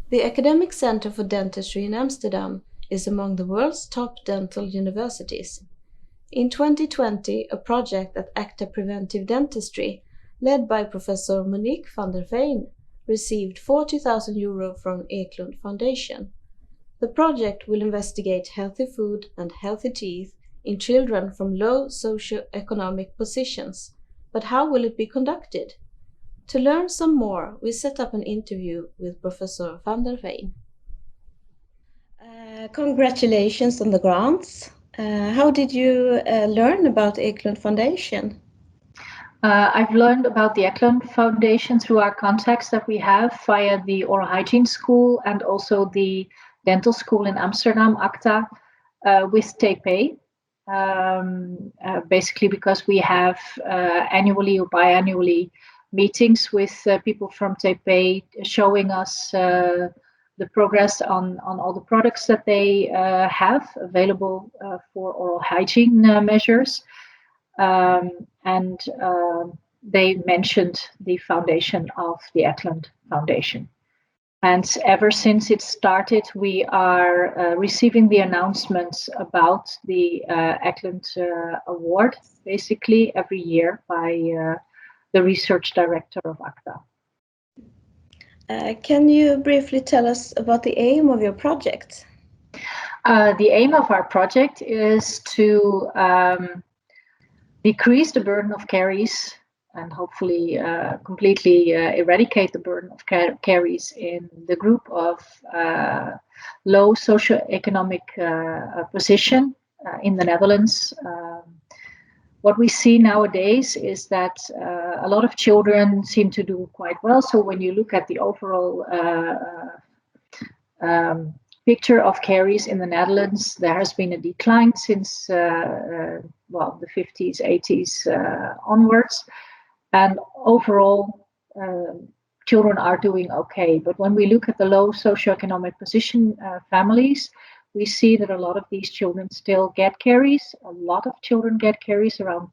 The Academic Center for Dentistry in Amsterdam is among the world's top dental universities. In 2020, a project at ACTA Preventive Dentistry, led by Professor Monique van der Veen, received €40,000 from Eklund Foundation. The project will investigate healthy food and healthy teeth in children from low socio-economic positions. But how will it be conducted? To learn some more, we set up an interview with Professor van der Veen. Congratulations on the grants. How did you learn about Eklund Foundation? I've learned about the Eklund Foundation through our contacts that we have via the oral hygiene school and also the dental school in Amsterdam, ACTA, with TP. Basically because we have annually or biannually meetings with people from TP showing us the progress on all the products that they have available for oral hygiene measures. And they mentioned the foundation of the Eklund Foundation. And ever since it started, we are receiving the announcements about the Eklund Award, basically every year by the research director of ACTA. Can you briefly tell us about the aim of your project? The aim of our project is to decrease the burden of caries and hopefully completely eradicate the burden of caries in the group of low socio-economic position in the Netherlands. What we see nowadays is that a lot of children seem to do quite well. So when you look at the overall picture of caries in the Netherlands, there has been a decline since the 50s, 80s onwards. And overall, children are doing okay. But when we look at the low socioeconomic position families, we see that a lot of these children still get caries. A lot of children get caries, around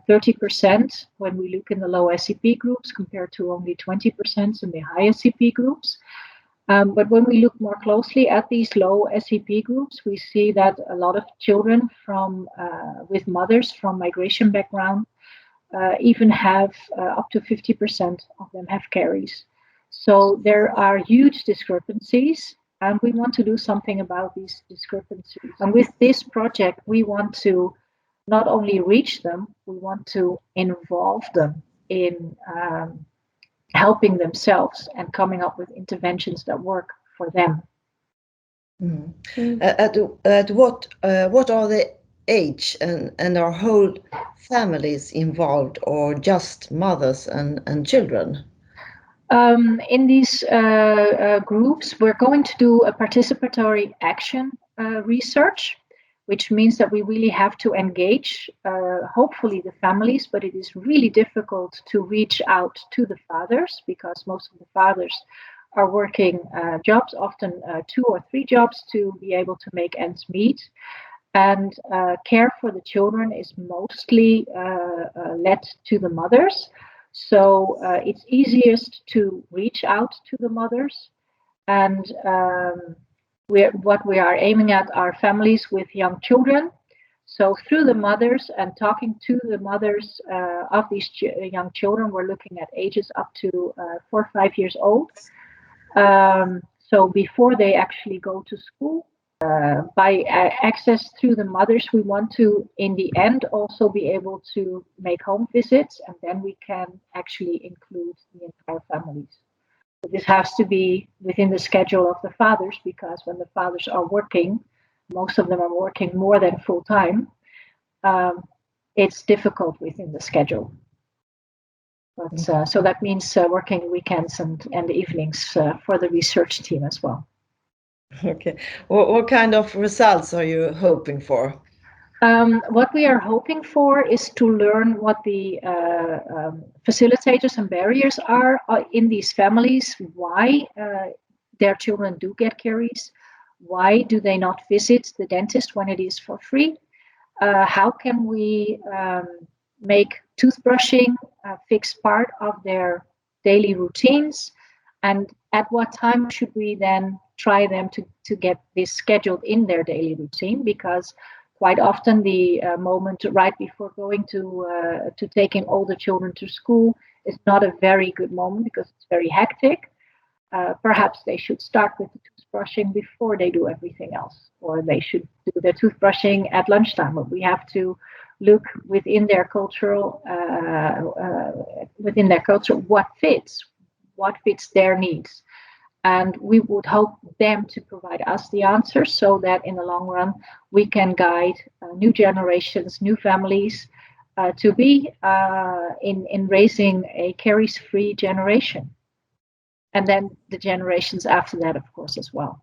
30% when we look in the low SEP groups compared to only 20% in the high SEP groups. But when we look more closely at these low SEP groups, we see that a lot of children with mothers from migration background even have up to 50% of them have caries. So there are huge discrepancies, and we want to do something about these discrepancies. And with this project, we want to not only reach them, we want to involve them in helping themselves and coming up with interventions that work for them. At what are the age and are whole families involved, or just mothers and children? In these groups, we're going to do a participatory action research, which means that we really have to engage, hopefully the families, but it is really difficult to reach out to the fathers because most of the fathers are working jobs, often 2 or 3 jobs to be able to make ends meet. And care for the children is mostly led to the mothers. So it's easiest to reach out to the mothers. And what we are aiming at are families with young children. So through the mothers and talking to the mothers of these young children, we're looking at ages up to 4 or 5 years old. So before they actually go to school, by access through the mothers, we want to, in the end, also be able to make home visits, and then we can actually include the entire families. But this has to be within the schedule of the fathers, because when the fathers are working, most of them are working more than full time, it's difficult within the schedule. But so that means working weekends and evenings for the research team as well. Okay. What kind of results are you hoping for? What we are hoping for is to learn what the facilitators and barriers are in these families, why their children do get caries, why do they not visit the dentist when it is for free, how can we make toothbrushing a fixed part of their daily routines, and at what time should we then try them to get this scheduled in their daily routine? Because quite often the moment right before going to taking older children to school is not a very good moment because it's very hectic. Perhaps they should start with the toothbrushing before they do everything else, or they should do their toothbrushing at lunchtime. But we have to look within their culture what fits their needs, and we would hope them to provide us the answers so that in the long run we can guide new generations, new families to be in raising a caries-free generation. And then the generations after that, of course, as well.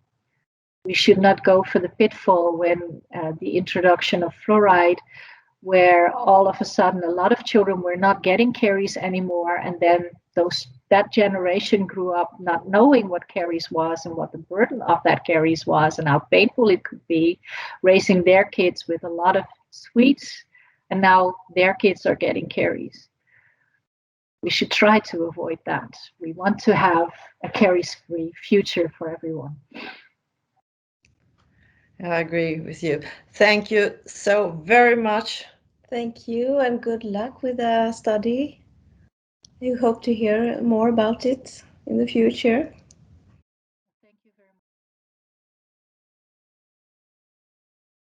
We should not go for the pitfall when the introduction of fluoride, where all of a sudden a lot of children were not getting caries anymore, and then that generation grew up not knowing what caries was and what the burden of that caries was and how painful it could be, raising their kids with a lot of sweets, and now their kids are getting caries. We should try to avoid that. We want to have a caries-free future for everyone. I agree with you. Thank you so very much. Thank you and good luck with the study. You hope to hear more about it in the future.